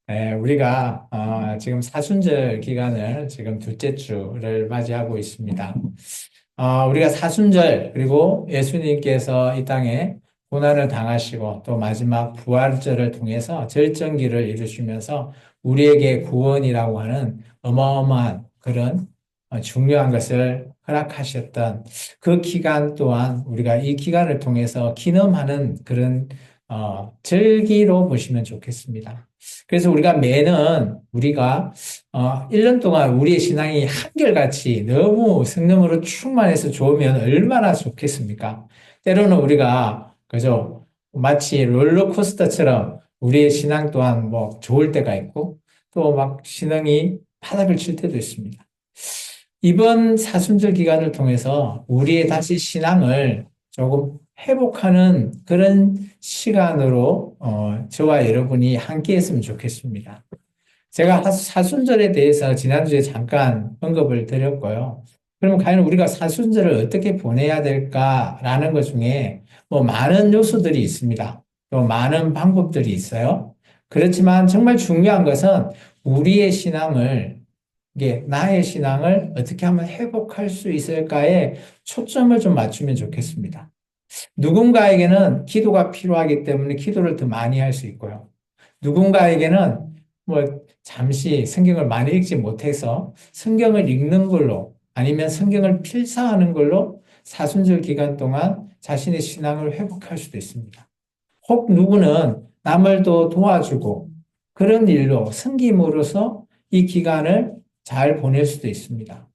우리가 지금 사순절 기간을 지금 둘째 주를 맞이하고 있습니다. 우리가 사순절 그리고 예수님께서 이 땅에 고난을 당하시고 또 마지막 부활절을 통해서 절정기를 이루시면서 우리에게 구원이라고 하는 어마어마한 그런 중요한 것을 허락하셨던 그 기간 또한 우리가 이 기간을 통해서 기념하는 그런 절기로 보시면 좋겠습니다. 그래서 우리가 매년 우리가 1년 동안 우리의 신앙이 한결같이 너무 성령으로 충만해서 좋으면 얼마나 좋겠습니까? 때로는 우리가 그죠? 마치 롤러코스터처럼 우리의 신앙 또한 뭐 좋을 때가 있고 또 막 신앙이 바닥을 칠 때도 있습니다. 이번 사순절 기간을 통해서 우리의 다시 신앙을 조금 회복하는 그런 시간으로 저와 여러분이 함께 했으면 좋겠습니다. 제가 사순절에 대해서 지난주에 잠깐 언급을 드렸고요. 그러면 과연 우리가 사순절을 어떻게 보내야 될까라는 것 중에 뭐 많은 요소들이 있습니다. 또 많은 방법들이 있어요. 그렇지만 정말 중요한 것은 우리의 신앙을 이게 나의 신앙을 어떻게 하면 회복할 수 있을까에 초점을 좀 맞추면 좋겠습니다. 누군가에게는 기도가 필요하기 때문에 기도를 더 많이 할 수 있고요. 누군가에게는 뭐 잠시 성경을 많이 읽지 못해서 성경을 읽는 걸로 아니면 성경을 필사하는 걸로 사순절 기간 동안 자신의 신앙을 회복할 수도 있습니다. 혹 누구는 남을 더 도와주고 그런 일로 섬김으로써 이 기간을 잘 보낼 수도 있습니다.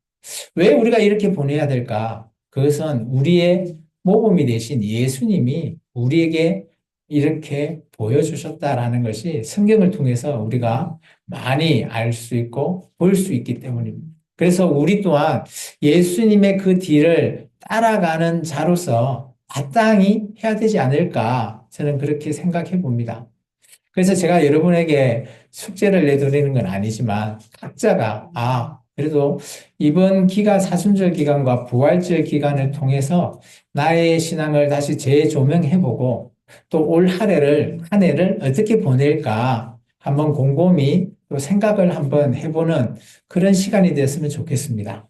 왜 우리가 이렇게 보내야 될까? 그것은 우리의 모범이 되신 예수님이 우리에게 이렇게 보여주셨다라는 것이 성경을 통해서 우리가 많이 알 수 있고 볼 수 있기 때문입니다. 그래서 우리 또한 예수님의 그 뒤를 따라가는 자로서 마땅히 해야 되지 않을까 저는 그렇게 생각해 봅니다. 그래서 제가 여러분에게 숙제를 내드리는 건 아니지만 각자가 그래도 이번 기간 사순절 기간과 부활절 기간을 통해서 나의 신앙을 다시 재조명해보고 또 올 한 해를 어떻게 보낼까 한번 곰곰이 또 생각을 한번 해보는 그런 시간이 됐으면 좋겠습니다.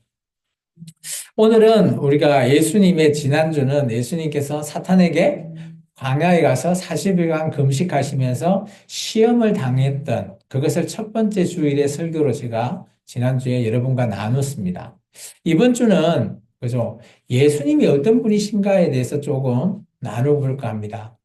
오늘은 우리가 예수님의 지난주는 예수님께서 사탄에게 광야에 가서 40일간 금식하시면서 시험을 당했던 그것을 첫 번째 주일의 설교로 제가 지난주에 여러분과 나눴습니다. 이번 주는 그죠? 예수님이 어떤 분이신가에 대해서 조금 나눠볼까 합니다.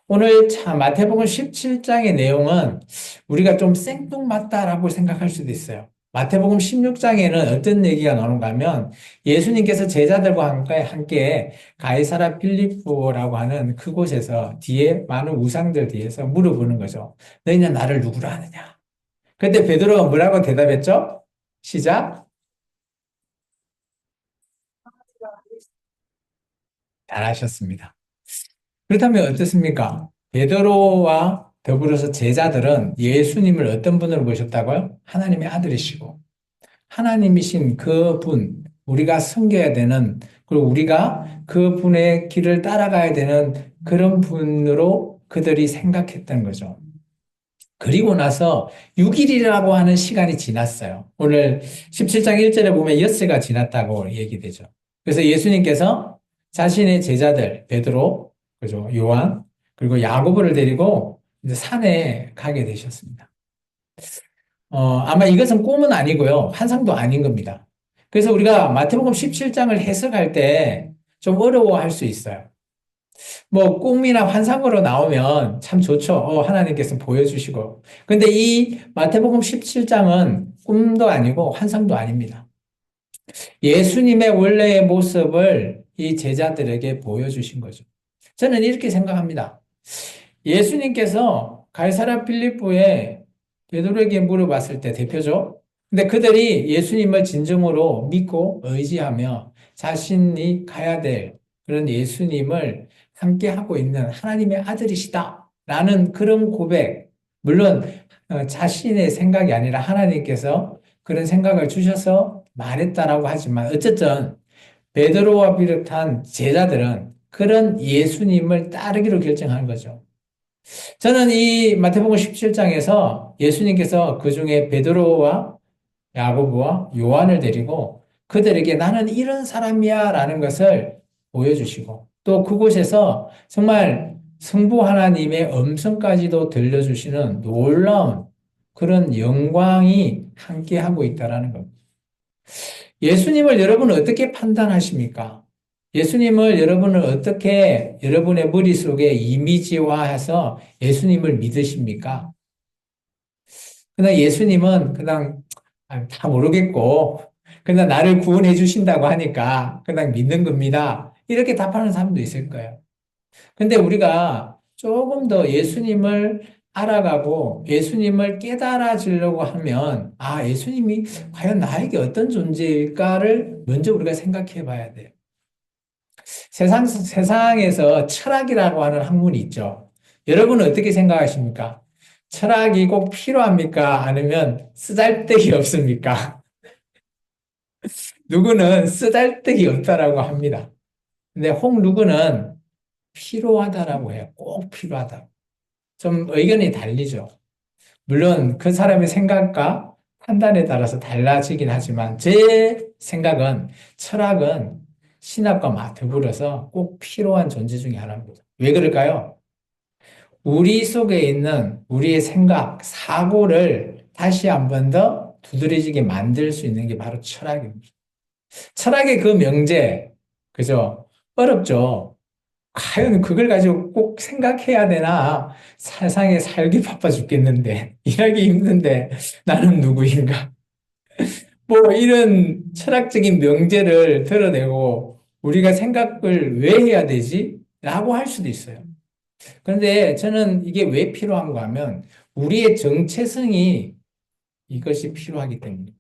오늘 참 마태복음 17장의 내용은 우리가 좀 생뚱맞다라고 생각할 수도 있어요. 마태복음 16장에는 어떤 얘기가 나오는가 하면 예수님께서 제자들과 함께 가이사라 필리포라고 하는 그곳에서 뒤에 많은 우상들 뒤에서 물어보는 거죠. 너희는 나를 누구로 아느냐? 그때 베드로가 뭐라고 대답했죠? 시작. 잘하셨습니다. 그렇다면 어떻습니까? 베드로와 더불어서 제자들은 예수님을 어떤 분으로 보셨다고요? 하나님의 아들이시고 하나님이신 그 분, 우리가 섬겨야 되는 그리고 우리가 그 분의 길을 따라가야 되는 그런 분으로 그들이 생각했던 거죠. 그리고 나서 6일이라고 하는 시간이 지났어요. 오늘 17장 1절에 보면 엿새가 지났다고 얘기되죠. 그래서 예수님께서 자신의 제자들, 베드로, 그죠? 요한, 그리고 야고보를 데리고 이제 산에 가게 되셨습니다. 아마 이것은 꿈은 아니고요. 환상도 아닌 겁니다. 그래서 우리가 마태복음 17장을 해석할 때 좀 어려워할 수 있어요. 뭐 꿈이나 환상으로 나오면 참 좋죠. 하나님께서 보여주시고. 근데 이 마태복음 17장은 꿈도 아니고 환상도 아닙니다. 예수님의 원래의 모습을 이 제자들에게 보여주신 거죠. 저는 이렇게 생각합니다. 예수님께서 가이사라 필리포에 베드로에게 물어봤을 때 대표죠. 근데 그들이 예수님을 진정으로 믿고 의지하며 자신이 가야 될 그런 예수님을 함께 하고 있는 하나님의 아들이시다. 라는 그런 고백. 물론 자신의 생각이 아니라 하나님께서 그런 생각을 주셔서 말했다라고 하지만 어쨌든 베드로와 비롯한 제자들은 그런 예수님을 따르기로 결정한 거죠. 저는 이 마태복음 17장에서 예수님께서 그 중에 베드로와 야고보와 요한을 데리고 그들에게 나는 이런 사람이야 라는 것을 보여주시고 또 그곳에서 정말 성부 하나님의 음성까지도 들려주시는 놀라운 그런 영광이 함께하고 있다라는 겁니다. 예수님을 여러분은 어떻게 판단하십니까? 예수님을 여러분은 어떻게 여러분의 머릿속에 이미지화해서 예수님을 믿으십니까? 그냥 예수님은 그냥 다 모르겠고 그냥 나를 구원해 주신다고 하니까 그냥 믿는 겁니다. 이렇게 답하는 사람도 있을 거예요. 근데 우리가 조금 더 예수님을 알아가고 예수님을 깨달아지려고 하면 예수님이 과연 나에게 어떤 존재일까를 먼저 우리가 생각해 봐야 돼요. 세상에서 철학이라고 하는 학문이 있죠. 여러분은 어떻게 생각하십니까? 철학이 꼭 필요합니까? 아니면 쓰잘데기 없습니까? 누구는 쓰잘데기 없다라고 합니다. 근데 혹 누구는 필요하다라고 해요. 꼭 필요하다. 좀 의견이 달리죠. 물론 그 사람의 생각과 판단에 따라서 달라지긴 하지만 제 생각은 철학은 신학과 더불어서 꼭 필요한 존재 중에 하나입니다. 왜 그럴까요? 우리 속에 있는 우리의 생각, 사고를 다시 한 번 더 두드러지게 만들 수 있는 게 바로 철학입니다. 철학의 그 명제, 그죠? 어렵죠? 과연 그걸 가지고 꼭 생각해야 되나? 세상에 살기 바빠 죽겠는데, 일하기 힘든데, 나는 누구인가? 뭐, 이런 철학적인 명제를 드러내고, 우리가 생각을 왜 해야 되지? 라고 할 수도 있어요. 그런데 저는 이게 왜 필요한가 하면, 우리의 정체성이 이것이 필요하기 때문에.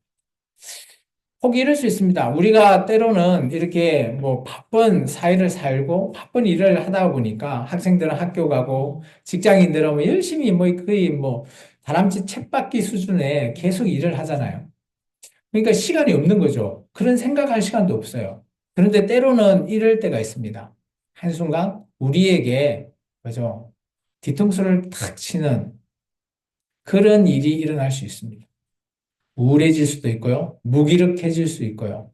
혹 이럴 수 있습니다. 우리가 때로는 이렇게 뭐 바쁜 사회를 살고 바쁜 일을 하다 보니까 학생들은 학교 가고 직장인들은 뭐 열심히 뭐 거의 뭐 다람쥐 쳇바퀴 수준에 계속 일을 하잖아요. 그러니까 시간이 없는 거죠. 그런 생각할 시간도 없어요. 그런데 때로는 이럴 때가 있습니다. 한순간 우리에게, 그죠? 뒤통수를 탁 치는 그런 일이 일어날 수 있습니다. 우울해질 수도 있고요. 무기력해질 수 있고요.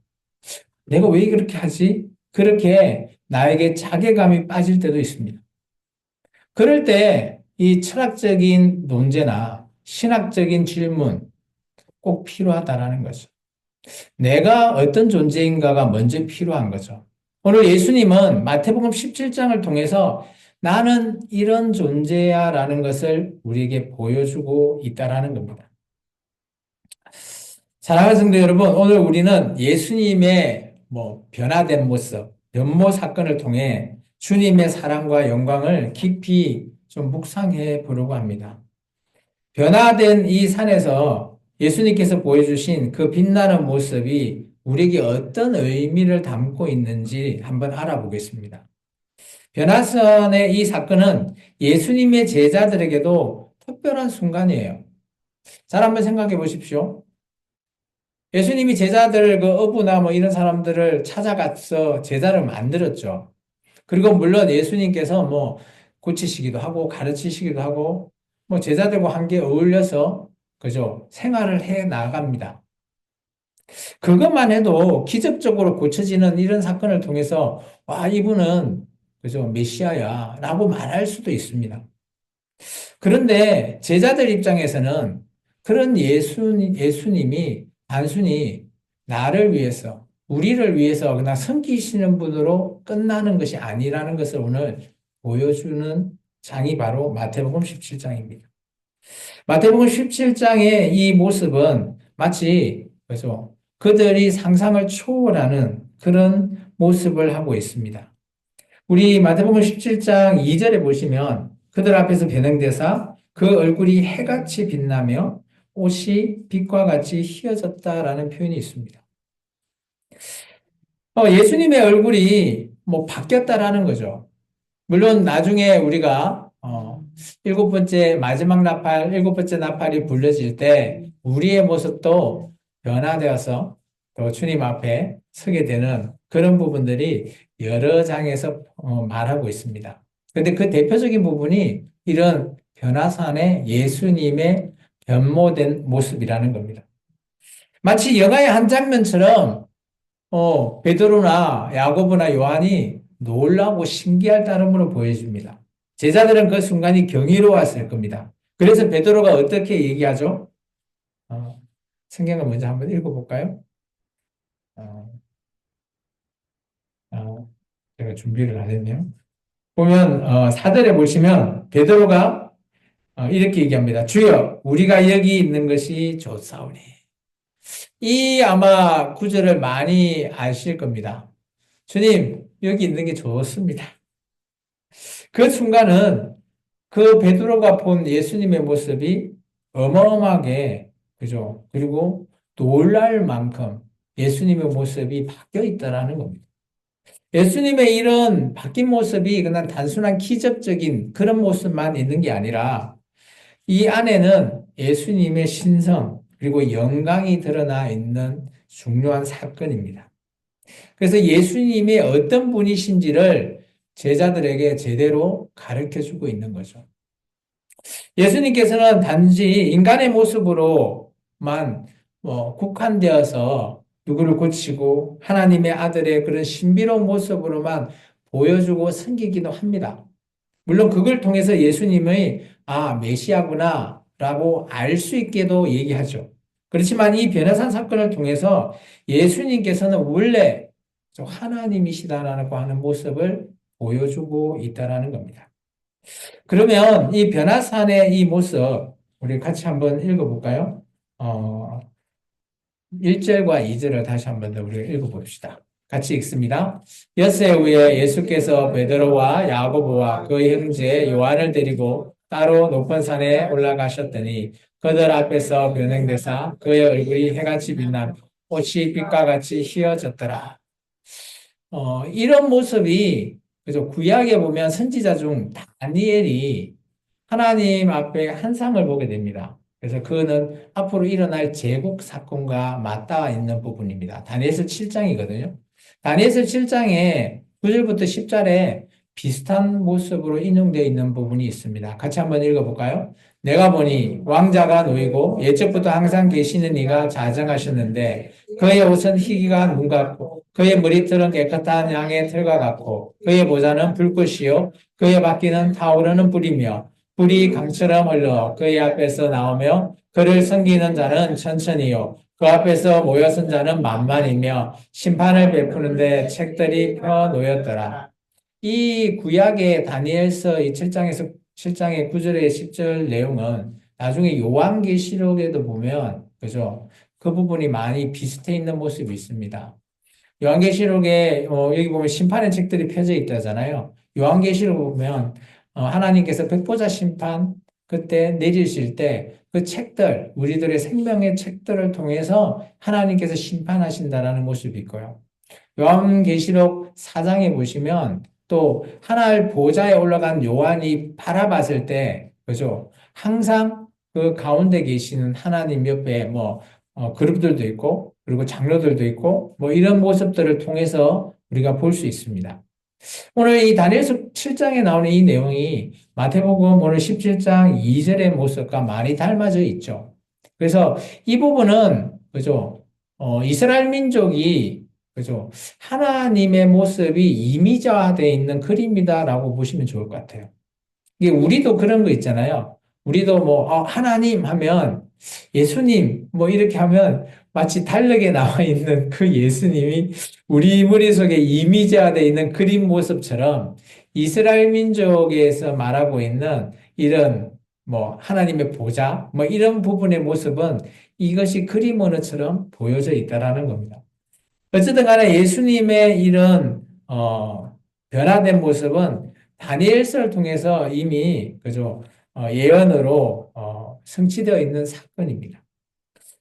내가 왜 그렇게 하지? 그렇게 나에게 자괴감이 빠질 때도 있습니다. 그럴 때 이 철학적인 논제나 신학적인 질문 꼭 필요하다라는 거죠. 내가 어떤 존재인가가 먼저 필요한 거죠. 오늘 예수님은 마태복음 17장을 통해서 나는 이런 존재야 라는 것을 우리에게 보여주고 있다라는 겁니다. 사랑하는 성도 여러분, 오늘 우리는 예수님의 변화된 모습, 변모 사건을 통해 주님의 사랑과 영광을 깊이 좀 묵상해 보려고 합니다. 변화된 이 산에서 예수님께서 보여주신 그 빛나는 모습이 우리에게 어떤 의미를 담고 있는지 한번 알아보겠습니다. 변화선의 이 사건은 예수님의 제자들에게도 특별한 순간이에요. 잘 한번 생각해 보십시오. 예수님이 제자들 그 어부나 뭐 이런 사람들을 찾아가서 제자를 만들었죠. 그리고 물론 예수님께서 뭐 고치시기도 하고 가르치시기도 하고 뭐 제자들과 함께 어울려서 그죠? 생활을 해 나갑니다. 그것만 해도 기적적으로 고쳐지는 이런 사건을 통해서 와, 이분은 그죠? 메시아야라고 말할 수도 있습니다. 그런데 제자들 입장에서는 그런 예수님이 단순히 나를 위해서, 우리를 위해서 그냥 섬기시는 분으로 끝나는 것이 아니라는 것을 오늘 보여주는 장이 바로 마태복음 17장입니다. 마태복음 17장의 이 모습은 마치 그래서 그들이 상상을 초월하는 그런 모습을 하고 있습니다. 우리 마태복음 17장 2절에 보시면 그들 앞에서 변형되사 그 얼굴이 해같이 빛나며 옷이 빛과 같이 휘어졌다라는 표현이 있습니다. 예수님의 얼굴이 바뀌었다라는 거죠. 물론 나중에 우리가 일곱 번째 마지막 나팔, 일곱 번째 나팔이 불려질 때 우리의 모습도 변화되어서 또 주님 앞에 서게 되는 그런 부분들이 여러 장에서 말하고 있습니다. 근데 그 대표적인 부분이 이런 변화산의 예수님의 변모된 모습이라는 겁니다. 마치 영화의 한 장면처럼 베드로나 야고보나 요한이 놀라고 신기할 따름으로 보여집니다. 제자들은 그 순간이 경이로웠을 겁니다. 그래서 베드로가 어떻게 얘기하죠? 어, 성경을 먼저 한번 읽어볼까요? 어, 제가 준비를 안 했네요. 보면 사절에 보시면 베드로가 이렇게 얘기합니다. 주여, 우리가 여기 있는 것이 좋사오니. 이 아마 구절을 많이 아실 겁니다. 주님, 여기 있는 게 좋습니다. 그 순간은 그 베드로가 본 예수님의 모습이 어마어마하게, 그죠? 그리고 놀랄 만큼 예수님의 모습이 바뀌어 있다라는 겁니다. 예수님의 이런 바뀐 모습이 그냥 단순한 기적적인 그런 모습만 있는 게 아니라 이 안에는 예수님의 신성 그리고 영광이 드러나 있는 중요한 사건입니다. 그래서 예수님이 어떤 분이신지를 제자들에게 제대로 가르쳐 주고 있는 거죠. 예수님께서는 단지 인간의 모습으로만 국한되어서 누구를 고치고 하나님의 아들의 그런 신비로운 모습으로만 보여주고 섬기기도 합니다. 물론 그걸 통해서 예수님의 메시아구나 라고 알 수 있게도 얘기하죠. 그렇지만 이 변화산 사건을 통해서 예수님께서는 원래 하나님이시다라고 하는 모습을 보여주고 있다라는 겁니다. 그러면 이 변화산의 이 모습, 우리 같이 한번 읽어볼까요? 어, 1절과 2절을 다시 한번 더 우리가 읽어봅시다. 같이 읽습니다. 엿새 후에 예수께서 베드로와 야고보와 그 형제 요한을 데리고 따로 높은 산에 올라가셨더니 그들 앞에서 변행되사 그의 얼굴이 해같이 빛나 옷이 빛과 같이 휘어졌더라. 이런 모습이 그죠? 구약에 보면 선지자 중 다니엘이 하나님 앞에 한 상을 보게 됩니다. 그래서 그거는 앞으로 일어날 제국 사건과 맞닿아 있는 부분입니다. 다니엘서 7장이거든요. 다니엘서 7장에 9절부터 10절에 비슷한 모습으로 인용되어 있는 부분이 있습니다. 같이 한번 읽어볼까요? 내가 보니 왕자가 놓이고 예적부터 항상 계시는 이가 자정하셨는데 그의 옷은 희기가 눈 같고 그의 머리털은 깨끗한 양의 털과 같고 그의 모자는 불꽃이요 그의 바퀴는 타오르는 불이며 불이 강처럼 흘러 그의 앞에서 나오며 그를 섬기는 자는 천천히요 그 앞에서 모여선 자는 만만이며 심판을 베푸는데 책들이 펴 놓였더라. 이 구약의 다니엘서 이 7장에서 7장의 9절에 10절 내용은 나중에 요한계시록에도 보면 그죠? 그 부분이 많이 비슷해 있는 모습이 있습니다. 요한계시록에 여기 보면 심판의 책들이 펴져 있다잖아요. 요한계시록 보면 하나님께서 백보자 심판 그때 내리실 때 그 책들 우리들의 생명의 책들을 통해서 하나님께서 심판하신다라는 모습이 있고요. 요한계시록 4장에 보시면 또 하늘 보좌에 올라간 요한이 바라봤을 때 그죠? 항상 그 가운데 계시는 하나님 옆에 그룹들도 있고 그리고 장로들도 있고 이런 모습들을 통해서 우리가 볼 수 있습니다. 오늘 이 다니엘서 7장에 나오는 이 내용이 마태복음 오늘 17장 2절의 모습과 많이 닮아져 있죠. 그래서 이 부분은 그죠? 이스라엘 민족이 그죠? 하나님의 모습이 이미자화되어 있는 그림이다라고 보시면 좋을 것 같아요. 이게 우리도 그런 거 있잖아요. 우리도 하나님 하면 예수님 이렇게 하면 마치 달력에 나와 있는 그 예수님이 우리 머릿속에 이미지화되어 있는 그림 모습처럼 이스라엘 민족에서 말하고 있는 이런 하나님의 보좌 이런 부분의 모습은 이것이 그림 언어처럼 보여져 있다라는 겁니다. 어쨌든 간에 예수님의 이런 변화된 모습은 다니엘서를 통해서 이미 그죠 예언으로 성취되어 있는 사건입니다.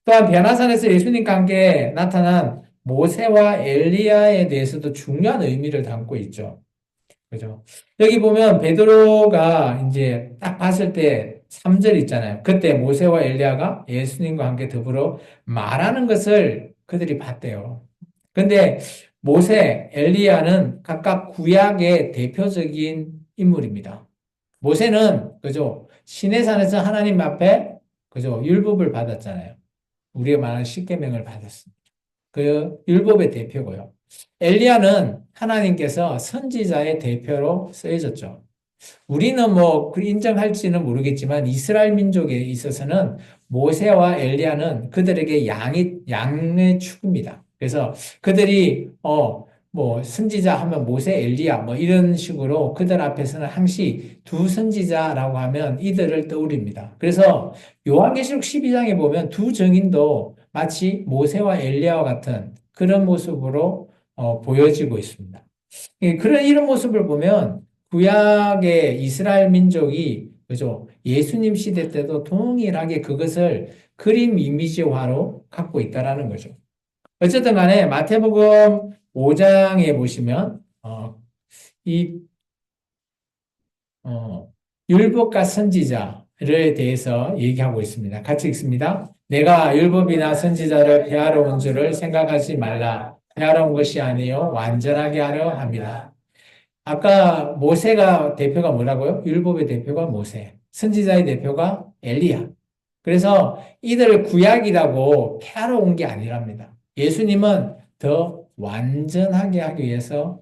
또한 변화산에서 예수님과 함께 나타난 모세와 엘리야에 대해서도 중요한 의미를 담고 있죠. 그죠? 여기 보면 베드로가 이제 딱 봤을 때 3절 있잖아요. 그때 모세와 엘리야가 예수님과 함께 더불어 말하는 것을 그들이 봤대요. 근데 모세, 엘리야는 각각 구약의 대표적인 인물입니다. 모세는, 그죠? 시내산에서 하나님 앞에, 그죠? 율법을 받았잖아요. 우리가 말하는 십계명을 받았습니다. 그 율법의 대표고요. 엘리야는 하나님께서 선지자의 대표로 쓰여졌죠. 우리는 뭐 인정할지는 모르겠지만 이스라엘 민족에 있어서는 모세와 엘리야는 그들에게 양의 축입니다. 그래서 그들이 뭐 선지자 하면 모세, 엘리야 뭐 이런 식으로 그들 앞에서는 항시 두 선지자라고 하면 이들을 떠올립니다. 그래서 요한계시록 12장에 보면 두 증인도 마치 모세와 엘리야와 같은 그런 모습으로 보여지고 있습니다. 예, 그런 이런 모습을 보면 구약의 이스라엘 민족이 그죠? 예수님 시대 때도 동일하게 그것을 그림 이미지화로 갖고 있다라는 거죠. 어쨌든 간에 마태복음 5장에 보시면 이 율법과 선지자를 대해서 얘기하고 있습니다. 같이 읽습니다. 내가 율법이나 선지자를 폐하러 온 줄을 생각하지 말라. 폐하러 온 것이 아니요 완전하게 하려 합니다. 아까 모세가 대표가 뭐라고요? 율법의 대표가 모세, 선지자의 대표가 엘리야. 그래서 이들을 구약이라고 폐하러 온 게 아니랍니다. 예수님은 더 완전하게 하기 위해서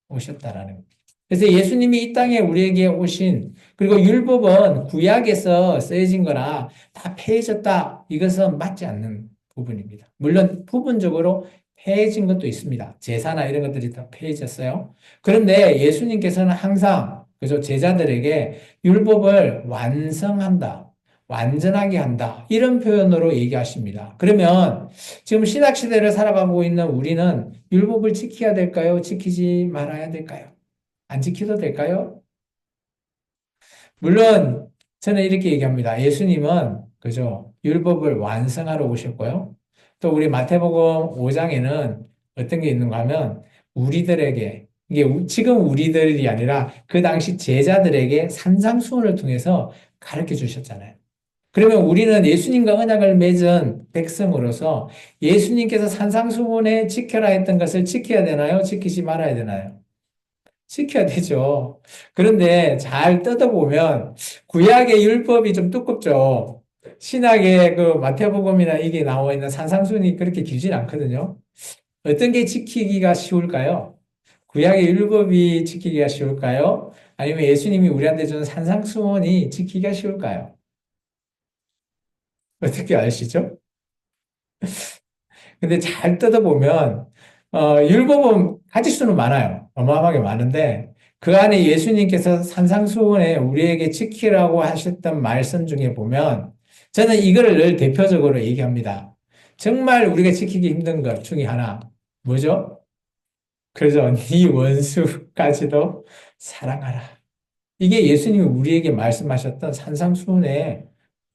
오셨다라는 거예요. 그래서 예수님이 이 땅에 우리에게 오신, 그리고 율법은 구약에서 쓰여진 거라 다 폐해졌다. 이것은 맞지 않는 부분입니다. 물론 부분적으로 폐해진 것도 있습니다. 제사나 이런 것들이 다 폐해졌어요. 그런데 예수님께서는 항상 그죠? 제자들에게 율법을 완성한다. 완전하게 한다. 이런 표현으로 얘기하십니다. 그러면 지금 신학 시대를 살아가고 있는 우리는 율법을 지켜야 될까요? 지키지 말아야 될까요? 안 지켜도 될까요? 물론 저는 이렇게 얘기합니다. 예수님은 그죠? 율법을 완성하러 오셨고요. 또 우리 마태복음 5장에는 어떤 게 있는가 하면 우리들에게 이게 지금 우리들이 아니라 그 당시 제자들에게 산상수훈을 통해서 가르쳐 주셨잖아요. 그러면 우리는 예수님과 언약을 맺은 백성으로서 예수님께서 산상수훈에 지켜라 했던 것을 지켜야 되나요? 지키지 말아야 되나요? 지켜야 되죠. 그런데 잘 뜯어보면 구약의 율법이 좀 두껍죠. 신약의 그 마태복음이나 이게 나와 있는 산상수훈이 그렇게 길진 않거든요. 어떤 게 지키기가 쉬울까요? 구약의 율법이 지키기가 쉬울까요? 아니면 예수님이 우리한테 준 산상수훈이 지키기가 쉬울까요? 어떻게 아시죠? 근데 잘 뜯어보면, 율법은 가지수는 많아요. 어마어마하게 많은데, 그 안에 예수님께서 산상수훈에 우리에게 지키라고 하셨던 말씀 중에 보면, 저는 이거를 늘 대표적으로 얘기합니다. 정말 우리가 지키기 힘든 것 중에 하나, 뭐죠? 그래서 네 원수까지도 사랑하라. 이게 예수님이 우리에게 말씀하셨던 산상수훈의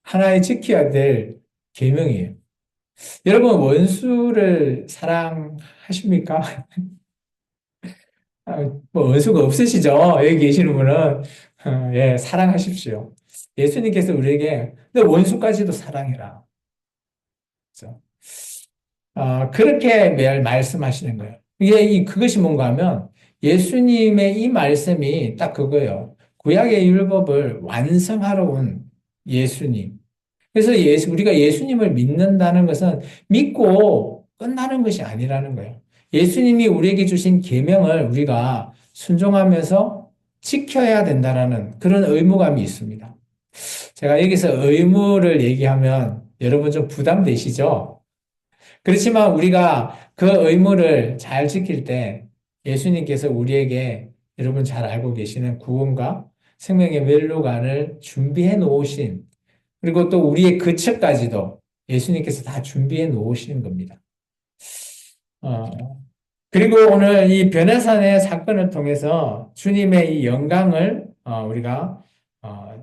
하나의 지켜야 될 계명이에요. 여러분, 원수를 사랑하십니까? 아, 뭐, 원수가 없으시죠? 여기 계시는 분은, 예, 사랑하십시오. 예수님께서 우리에게, 근데 원수까지도 사랑해라. 그죠? 그렇게 매일 말씀하시는 거예요. 그것이 뭔가 하면, 예수님의 이 말씀이 딱 그거예요. 구약의 율법을 완성하러 온 예수님. 그래서 우리가 예수님을 믿는다는 것은 믿고 끝나는 것이 아니라는 거예요. 예수님이 우리에게 주신 계명을 우리가 순종하면서 지켜야 된다라는 그런 의무감이 있습니다. 제가 여기서 의무를 얘기하면 여러분 좀 부담되시죠? 그렇지만 우리가 그 의무를 잘 지킬 때 예수님께서 우리에게 여러분 잘 알고 계시는 구원과 생명의 멸류관을 준비해 놓으신 그리고 또 우리의 그처까지도 예수님께서 다 준비해 놓으시는 겁니다. 어, 그리고 오늘 이 변해산의 사건을 통해서 주님의 이 영광을 우리가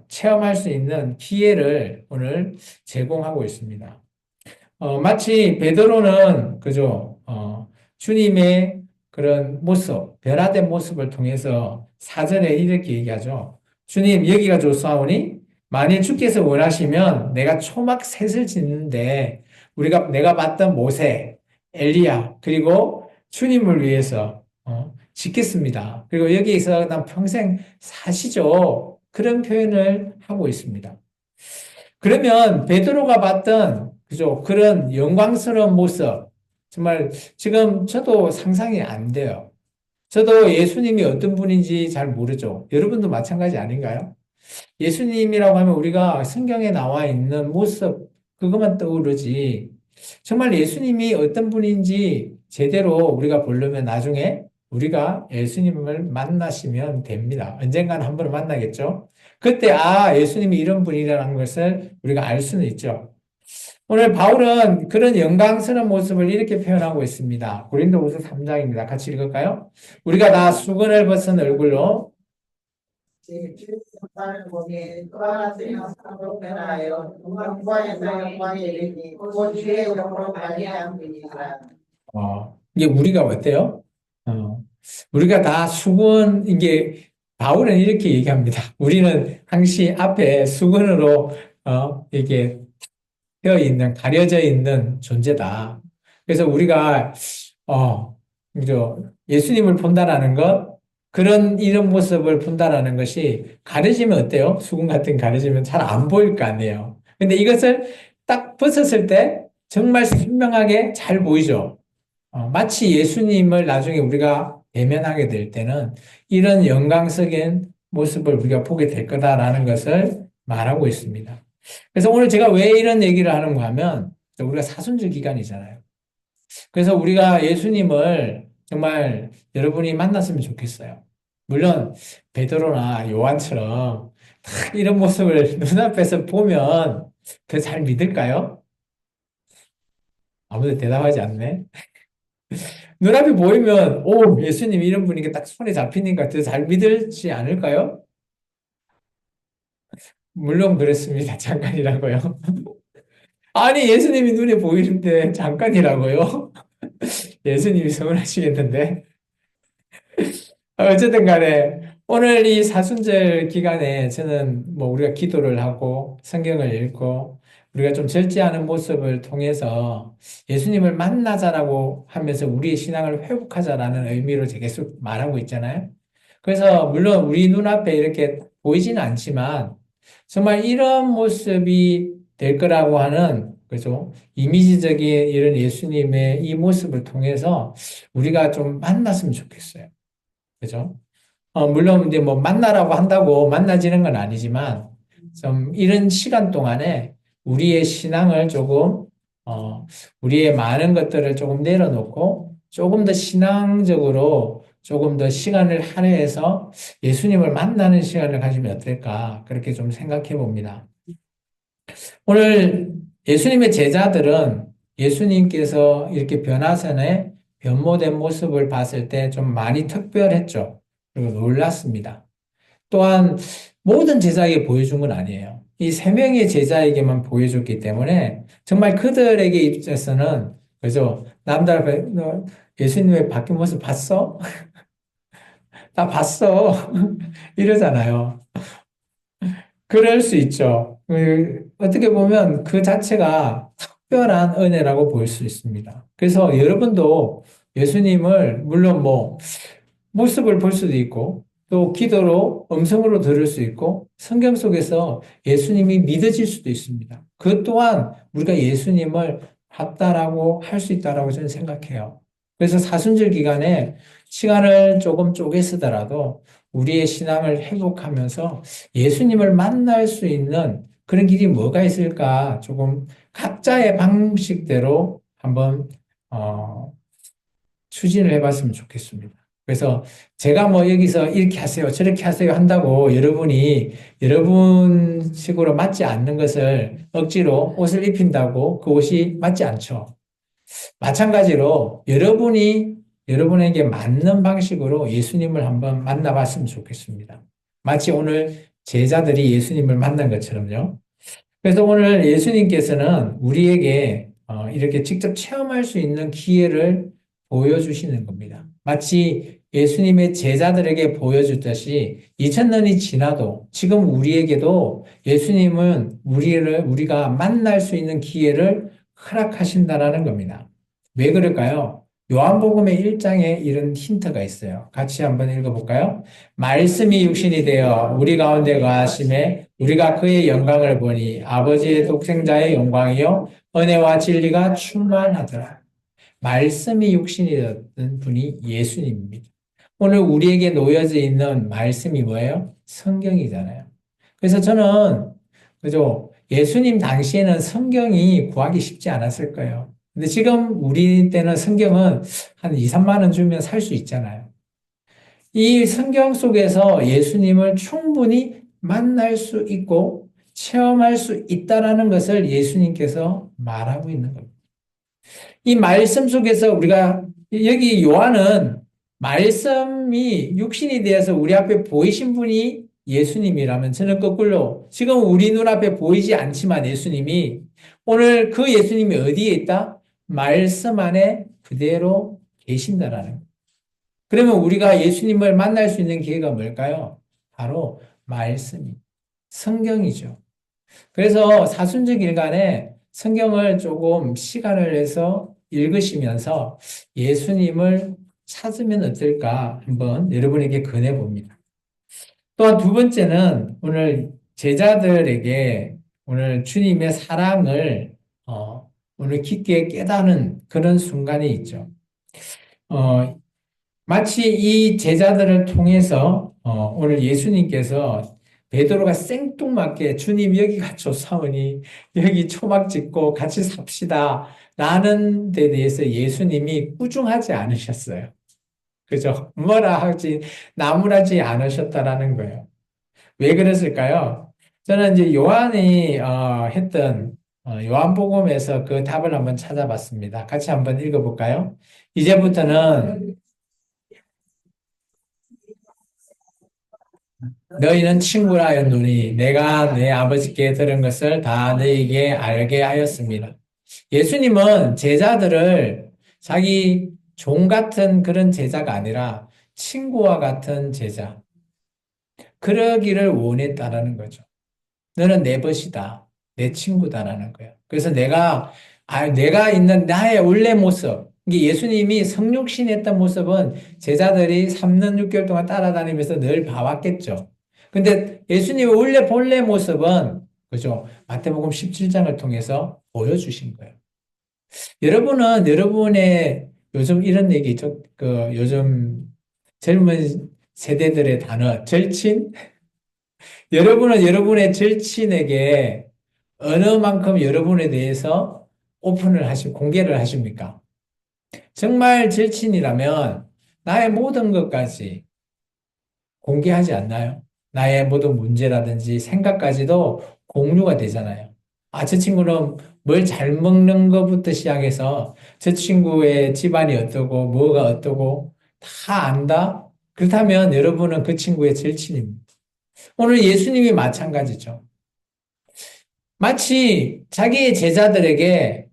체험할 수 있는 기회를 오늘 제공하고 있습니다. 마치 베드로는 그죠? 주님의 그런 모습, 변화된 모습을 통해서 사전에 이렇게 얘기하죠. 주님, 여기가 좋사오니 만일 주께서 원하시면 내가 초막 셋을 짓는데 내가 봤던 모세, 엘리야, 그리고 주님을 위해서 짓겠습니다. 그리고 여기에서 난 평생 사시죠. 그런 표현을 하고 있습니다. 그러면 베드로가 봤던 그죠? 그런 영광스러운 모습 정말 지금 저도 상상이 안 돼요. 저도 예수님이 어떤 분인지 잘 모르죠. 여러분도 마찬가지 아닌가요? 예수님이라고 하면 우리가 성경에 나와 있는 모습 그것만 떠오르지. 정말 예수님이 어떤 분인지 제대로 우리가 보려면 나중에 우리가 예수님을 만나시면 됩니다. 언젠가는 한 번 만나겠죠? 그때 예수님이 이런 분이라는 것을 우리가 알 수는 있죠. 오늘 바울은 그런 영광스러운 모습을 이렇게 표현하고 있습니다. 고린도후서 3장입니다. 같이 읽을까요? 우리가 다 수건을 벗은 얼굴로 제7사는 몸이 또 하나 생각하고 변하여 영광에서 영광에 이르니 곧 주의 영광으로 발휘함이니라. 이게 우리가 어때요? 우리가 다 수건, 이게 바울은 이렇게 얘기합니다. 우리는 항시 앞에 수건으로 이게 되어 있는, 가려져 있는 존재다. 그래서 우리가 그죠? 예수님을 본다라는 것, 그런 이런 모습을 본다라는 것이 가려지면 어때요? 수건 같은 거 가려지면 잘 안 보일 거 아니에요. 근데 이것을 딱 벗었을 때 정말 선명하게 잘 보이죠. 마치 예수님을 나중에 우리가 대면하게 될 때는 이런 영광적인 모습을 우리가 보게 될 거다라는 것을 말하고 있습니다. 그래서 오늘 제가 왜 이런 얘기를 하는가 하면 우리가 사순절 기간이잖아요. 그래서 우리가 예수님을 정말 여러분이 만났으면 좋겠어요. 물론 베드로나 요한처럼 딱 이런 모습을 눈앞에서 보면 더 잘 믿을까요? 아무도 대답하지 않네. 눈앞에 보이면 오 예수님 이런 분이니까 딱 손에 잡히니까 더 잘 믿을지 않을까요? 물론 그렇습니다. 잠깐이라고요. 아니 예수님이 눈에 보이는데 잠깐이라고요? 예수님이 서운하시겠는데. 어쨌든 간에 오늘 이 사순절 기간에 저는 뭐 우리가 기도를 하고 성경을 읽고 우리가 좀 절제하는 모습을 통해서 예수님을 만나자라고 하면서 우리의 신앙을 회복하자라는 의미로 제가 계속 말하고 있잖아요. 그래서 물론 우리 눈앞에 이렇게 보이지는 않지만 정말 이런 모습이 될 거라고 하는 그죠? 이미지적인 이런 예수님의 이 모습을 통해서 우리가 좀 만났으면 좋겠어요. 그죠? 물론 이제 뭐 만나라고 한다고 만나지는 건 아니지만 좀 이런 시간 동안에 우리의 신앙을 조금 우리의 많은 것들을 조금 내려놓고 조금 더 신앙적으로 조금 더 시간을 할애해서 예수님을 만나는 시간을 가지면 어떨까 그렇게 좀 생각해 봅니다. 오늘 예수님의 제자들은 예수님께서 이렇게 변화선에 변모된 모습을 봤을 때 좀 많이 특별했죠. 그리고 놀랐습니다. 또한 모든 제자에게 보여준 건 아니에요. 이 세 명의 제자에게만 보여줬기 때문에 정말 그들에게 입장에서는 그죠? 남들 앞에 너 예수님의 바뀐 모습 봤어? 나 봤어. 이러잖아요. 그럴 수 있죠. 어떻게 보면 그 자체가 특별한 은혜라고 볼 수 있습니다. 그래서 여러분도 예수님을 물론 뭐 모습을 볼 수도 있고 또 기도로 음성으로 들을 수 있고 성경 속에서 예수님이 믿어질 수도 있습니다. 그 또한 우리가 예수님을 봤다라고 할 수 있다라고 저는 생각해요. 그래서 사순절 기간에 시간을 조금 쪼개 쓰더라도 우리의 신앙을 회복하면서 예수님을 만날 수 있는 그런 길이 뭐가 있을까 조금 각자의 방식대로 한번 추진을 해봤으면 좋겠습니다. 그래서 제가 뭐 여기서 이렇게 하세요, 저렇게 하세요 한다고 여러분이 여러분 식으로 맞지 않는 것을 억지로 옷을 입힌다고 그 옷이 맞지 않죠. 마찬가지로 여러분이 여러분에게 맞는 방식으로 예수님을 한번 만나봤으면 좋겠습니다. 마치 오늘 제자들이 예수님을 만난 것처럼요. 그래서 오늘 예수님께서는 우리에게 이렇게 직접 체험할 수 있는 기회를 보여주시는 겁니다. 마치 예수님의 제자들에게 보여줬듯이 2000년이 지나도 지금 우리에게도 예수님은 우리가 만날 수 있는 기회를 허락하신다라는 겁니다. 왜 그럴까요? 요한복음의 1장에 이런 힌트가 있어요. 같이 한번 읽어볼까요? 말씀이 육신이 되어 우리 가운데 거하심에 우리가 그의 영광을 보니 아버지의 독생자의 영광이요 은혜와 진리가 충만하더라. 말씀이 육신이 되었던 분이 예수님입니다. 오늘 우리에게 놓여져 있는 말씀이 뭐예요? 성경이잖아요. 그래서 저는 그죠? 예수님 당시에는 성경이 구하기 쉽지 않았을 거예요. 근데 지금 우리 때는 성경은 한 2, 3만 원 주면 살 수 있잖아요. 이 성경 속에서 예수님을 충분히 만날 수 있고 체험할 수 있다라는 것을 예수님께서 말하고 있는 겁니다. 이 말씀 속에서 우리가 여기 요한은 말씀이 육신이 되어서 우리 앞에 보이신 분이 예수님이라면 저는 거꾸로 지금 우리 눈앞에 보이지 않지만 예수님이 오늘 그 예수님이 어디에 있다? 말씀 안에 그대로 계신다라는 거예요. 그러면 우리가 예수님을 만날 수 있는 기회가 뭘까요? 바로 말씀이 성경이죠. 그래서 사순절 일간에 성경을 조금 시간을 내서 읽으시면서 예수님을 찾으면 어떨까 한번 여러분에게 권해 봅니다. 또한 두 번째는 오늘 제자들에게 오늘 주님의 사랑을 오늘 깊게 깨닫는 그런 순간이 있죠. 어, 마치 이 제자들을 통해서 오늘 예수님께서 베드로가 생뚱맞게 주님 여기가 좋사오니 여기 초막 짓고 같이 삽시다 라는 데 대해서 예수님이 꾸중하지 않으셨어요. 그죠? 뭐라 하지 나무라지 않으셨다라는 거예요. 왜 그랬을까요? 저는 이제 요한이 했던 요한복음에서 그 답을 한번 찾아봤습니다. 같이 한번 읽어볼까요? 이제부터는 너희는 친구라 하였노니 내가 내 아버지께 들은 것을 다 너희에게 알게 하였습니다. 예수님은 제자들을 자기 종 같은 그런 제자가 아니라 친구와 같은 제자, 그러기를 원했다라는 거죠. 너는 내 벗이다. 내 친구다라는 거예요. 그래서 내가 있는 나의 원래 모습, 이게 예수님이 성육신했던 모습은 제자들이 3년 6개월 동안 따라다니면서 늘 봐왔겠죠. 근데 예수님의 원래 본래 모습은, 그죠? 마태복음 17장을 통해서 보여주신 거예요. 여러분은 여러분의 요즘 이런 얘기 있죠? 요즘 젊은 세대들의 단어, 절친? 여러분은 여러분의 절친에게 어느 만큼 여러분에 대해서 공개를 하십니까? 정말 절친이라면 나의 모든 것까지 공개하지 않나요? 나의 모든 문제라든지 생각까지도 공유가 되잖아요. 아, 저 친구는 뭘 잘 먹는 것부터 시작해서 저 친구의 집안이 어떠고 뭐가 어떠고 다 안다? 그렇다면 여러분은 그 친구의 절친입니다. 오늘 예수님이 마찬가지죠. 마치 자기의 제자들에게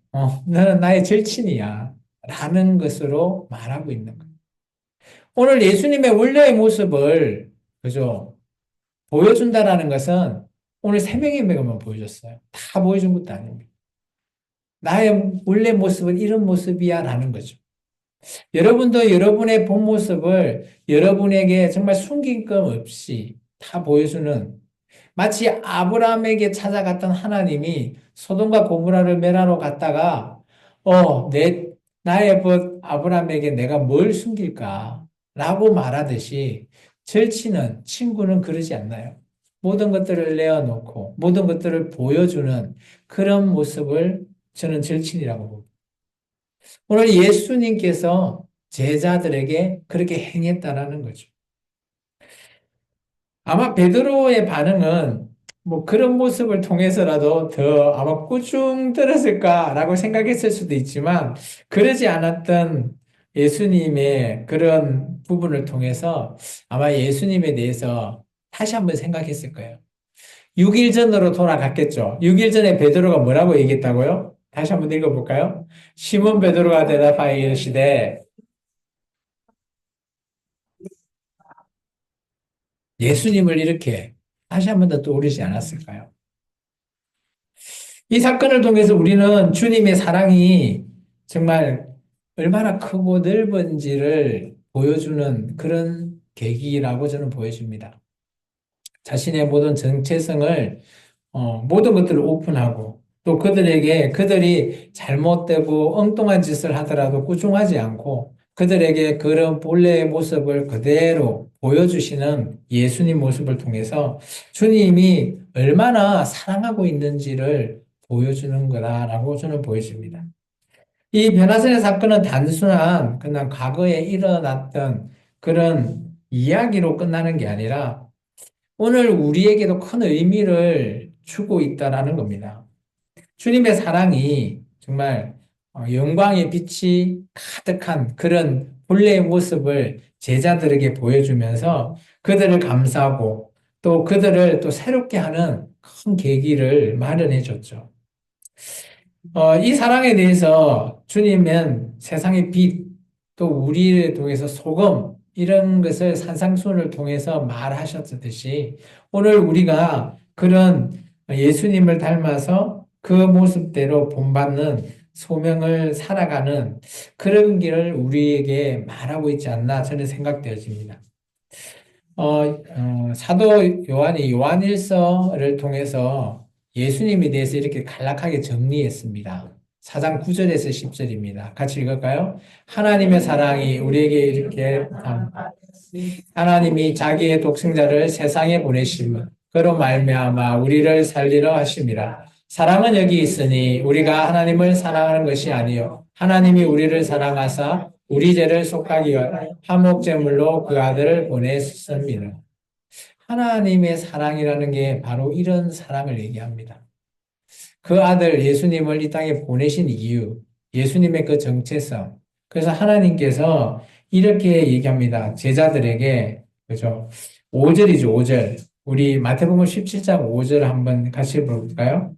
너는 나의 절친이야 라는 것으로 말하고 있는 거예요. 오늘 예수님의 원래의 모습을 그죠? 보여준다라는 것은 오늘 세 명의 명만 보여줬어요. 다 보여준 것도 아닙니다. 나의 원래 모습은 이런 모습이야 라는 거죠. 여러분도 여러분의 본 모습을 여러분에게 정말 숨긴 것 없이 다 보여주는 마치 아브라함에게 찾아갔던 하나님이 소돔과 고모라를 멸하러 갔다가 나의 벗 아브라함에게 내가 뭘 숨길까? 라고 말하듯이 절친은 친구는 그러지 않나요? 모든 것들을 내어놓고 모든 것들을 보여주는 그런 모습을 저는 절친이라고 봅니다. 오늘 예수님께서 제자들에게 그렇게 행했다라는 거죠. 아마 베드로의 반응은 뭐 그런 모습을 통해서라도 더 아마 꾸중 들었을까라고 생각했을 수도 있지만 그러지 않았던 예수님의 그런 부분을 통해서 아마 예수님에 대해서 다시 한번 생각했을 거예요. 6일 전으로 돌아갔겠죠. 6일 전에 베드로가 뭐라고 얘기했다고요? 다시 한번 읽어볼까요? 시몬 베드로가 대답하여 이르시되 예수님을 이렇게 다시 한번 더 떠오르지 않았을까요? 이 사건을 통해서 우리는 주님의 사랑이 정말 얼마나 크고 넓은지를 보여주는 그런 계기라고 저는 보여집니다. 자신의 모든 정체성을 모든 것들을 오픈하고 또 그들에게 그들이 잘못되고 엉뚱한 짓을 하더라도 꾸중하지 않고 그들에게 그런 본래의 모습을 그대로 보여주시는 예수님 모습을 통해서 주님이 얼마나 사랑하고 있는지를 보여주는 거다라고 저는 보여집니다. 이 변화선의 사건은 단순한 그냥 과거에 일어났던 그런 이야기로 끝나는 게 아니라 오늘 우리에게도 큰 의미를 주고 있다라는 겁니다. 주님의 사랑이 정말 영광의 빛이 가득한 그런 본래의 모습을 제자들에게 보여주면서 그들을 감싸고 또 그들을 또 새롭게 하는 큰 계기를 마련해 줬죠. 이 사랑에 대해서 주님은 세상의 빛, 또 우리를 통해서 소금, 이런 것을 산상수훈을 통해서 말하셨듯이 오늘 우리가 그런 예수님을 닮아서 그 모습대로 본받는 소명을 살아가는 그런 길을 우리에게 말하고 있지 않나 저는 생각되어집니다. 사도 요한이 요한일서를 통해서 예수님에 대해서 이렇게 간략하게 정리했습니다. 4장 9절에서 10절입니다. 같이 읽을까요? 하나님의 사랑이 우리에게 이렇게 하나님이 자기의 독생자를 세상에 보내심은 그로 말미암아 우리를 살리려 하심이라. 사랑은 여기 있으니 우리가 하나님을 사랑하는 것이 아니요 하나님이 우리를 사랑하사 우리 죄를 속하기 위하여 화목제물로 그 아들을 보냈습니다. 하나님의 사랑이라는 게 바로 이런 사랑을 얘기합니다. 그 아들 예수님을 이 땅에 보내신 이유, 예수님의 그 정체성. 그래서 하나님께서 이렇게 얘기합니다. 제자들에게, 그죠? 5절이죠, 5절. 우리 마태복음 17장 5절 한번 같이 볼까요?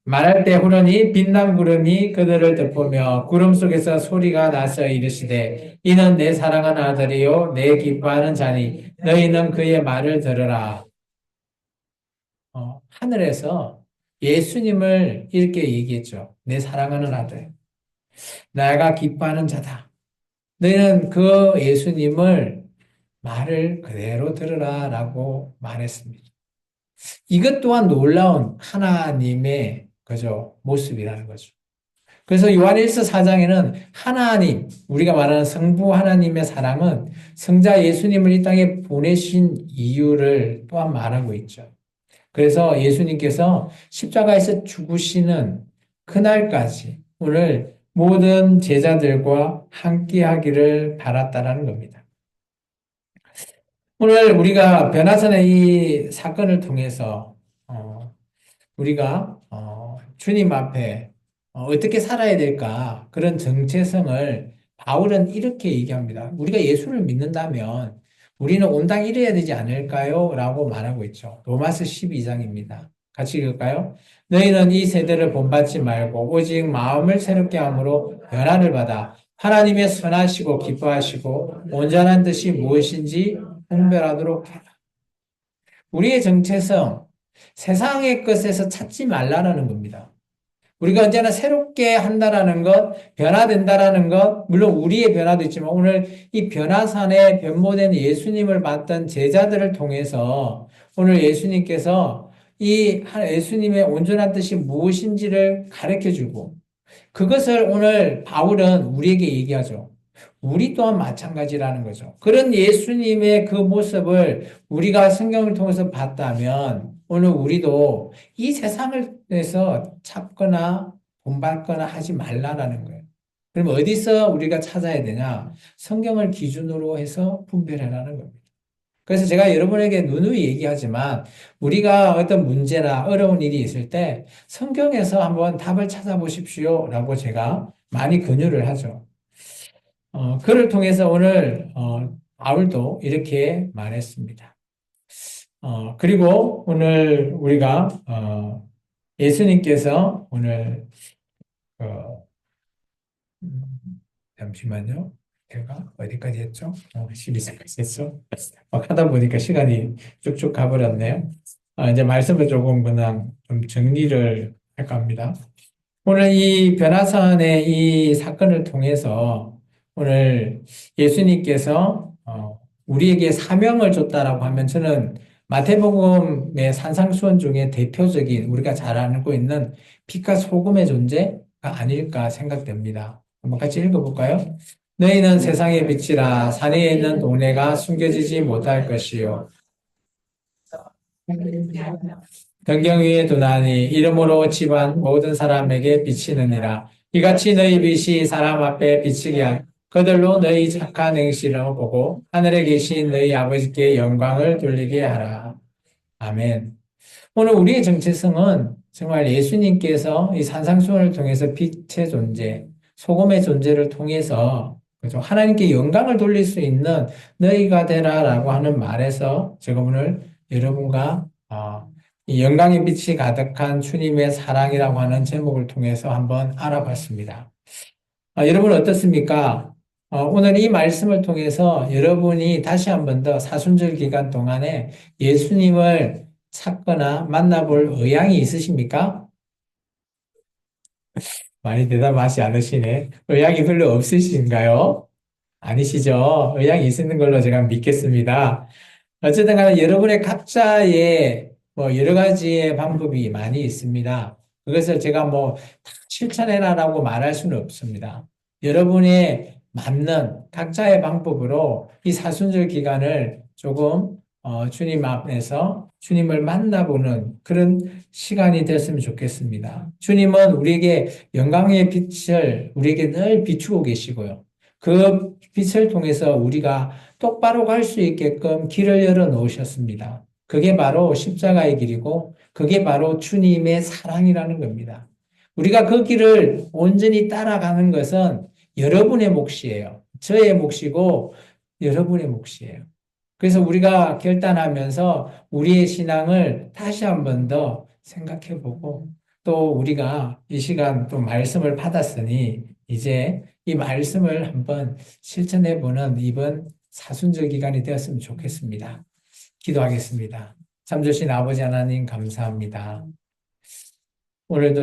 말할 때 후련히 빛난 구름이 그들을 덮으며 구름 속에서 소리가 나서 이르시되 이는 내 사랑하는 아들이요 내 기뻐하는 자니 너희는 그의 말을 들으라. 하늘에서 예수님을 이렇게 얘기했죠. 내 사랑하는 아들, 내가 기뻐하는 자다. 너희는 그 예수님을 말을 그대로 들으라라고 말했습니다. 이것 또한 놀라운 하나님의 그죠 모습이라는 거죠. 그래서 요한일서 4장에는 하나님, 우리가 말하는 성부 하나님의 사랑은 성자 예수님을 이 땅에 보내신 이유를 또한 말하고 있죠. 그래서 예수님께서 십자가에서 죽으시는 그날까지 오늘 모든 제자들과 함께 하기를 바랐다라는 겁니다. 오늘 우리가 변화선의 이 사건을 통해서 우리가 주님 앞에 어떻게 살아야 될까 그런 정체성을 바울은 이렇게 얘기합니다. 우리가 예수를 믿는다면 우리는 온당 이래야 되지 않을까요? 라고 말하고 있죠. 로마서 12장입니다. 같이 읽을까요? 너희는 이 세대를 본받지 말고 오직 마음을 새롭게 함으로 변화를 받아 하나님의 선하시고 기뻐하시고 온전한 뜻이 무엇인지 분별하도록 해라. 우리의 정체성, 세상의 것에서 찾지 말라라는 겁니다. 우리가 언제나 새롭게 한다라는 것, 변화된다라는 것, 물론 우리의 변화도 있지만 오늘 이 변화산에 변모된 예수님을 봤던 제자들을 통해서 오늘 예수님께서 이 예수님의 온전한 뜻이 무엇인지를 가르쳐 주고 그것을 오늘 바울은 우리에게 얘기하죠. 우리 또한 마찬가지라는 거죠. 그런 예수님의 그 모습을 우리가 성경을 통해서 봤다면 오늘 우리도 이 세상을 통해서 찾거나 본받거나 하지 말라라는 거예요. 그럼 어디서 우리가 찾아야 되냐? 성경을 기준으로 해서 분별하라는 겁니다. 그래서 제가 여러분에게 누누이 얘기하지만 우리가 어떤 문제나 어려운 일이 있을 때 성경에서 한번 답을 찾아보십시오 라고 제가 많이 권유를 하죠. 그를 통해서 오늘 바울도 이렇게 말했습니다. 그리고 오늘 우리가 예수님께서 오늘 음, 잠시만요. 제가 어디까지 했죠? 12절까지 했죠? 막 하다 보니까 시간이 쭉쭉 가버렸네요. 이제 말씀을 조금 그냥 좀 정리를 할까 합니다. 오늘 이 변화산의 이 사건을 통해서 오늘 예수님께서 우리에게 사명을 줬다라고 하면 저는 마태복음의 산상수훈 중에 대표적인 우리가 잘 알고 있는 빛과 소금의 존재가 아닐까 생각됩니다. 한번 같이 읽어볼까요? 너희는 세상의 빛이라 산에 있는 동네가 숨겨지지 못할 것이요. 등경 위에 두나니 이름으로 집안 모든 사람에게 비치느니라. 이같이 너희 빛이 사람 앞에 비치게 하여 그들로 너희 착한 행실을 보고 하늘에 계신 너희 아버지께 영광을 돌리게 하라. 아멘. 오늘 우리의 정체성은 정말 예수님께서 이 산상수훈을 통해서 빛의 존재, 소금의 존재를 통해서 그죠? 하나님께 영광을 돌릴 수 있는 너희가 되라라고 하는 말에서 제가 오늘 여러분과 이 영광의 빛이 가득한 주님의 사랑이라고 하는 제목을 통해서 한번 알아봤습니다. 여러분 어떻습니까? 오늘 이 말씀을 통해서 여러분이 다시 한번 더 사순절 기간 동안에 예수님을 찾거나 만나볼 의향이 있으십니까? 많이 대답하지 않으시네. 의향이 별로 없으신가요? 아니시죠? 의향이 있는 걸로 제가 믿겠습니다. 어쨌든 간에 여러분의 각자의 뭐 여러 가지의 방법이 많이 있습니다. 그것을 제가 뭐 다 실천해라라고 말할 수는 없습니다. 여러분의 맞는 각자의 방법으로 이 사순절 기간을 조금 주님 앞에서 주님을 만나보는 그런 시간이 됐으면 좋겠습니다. 주님은 우리에게 영광의 빛을 우리에게 늘 비추고 계시고요. 그 빛을 통해서 우리가 똑바로 갈 수 있게끔 길을 열어 놓으셨습니다. 그게 바로 십자가의 길이고, 그게 바로 주님의 사랑이라는 겁니다. 우리가 그 길을 온전히 따라가는 것은 여러분의 몫이에요. 저의 몫이고, 여러분의 몫이에요. 그래서 우리가 결단하면서 우리의 신앙을 다시 한 번 더 생각해 보고, 또 우리가 이 시간 또 말씀을 받았으니, 이제 이 말씀을 한번 실천해 보는 이번 사순절 기간이 되었으면 좋겠습니다. 기도하겠습니다. 참 주신 아버지 하나님 감사합니다. 오늘도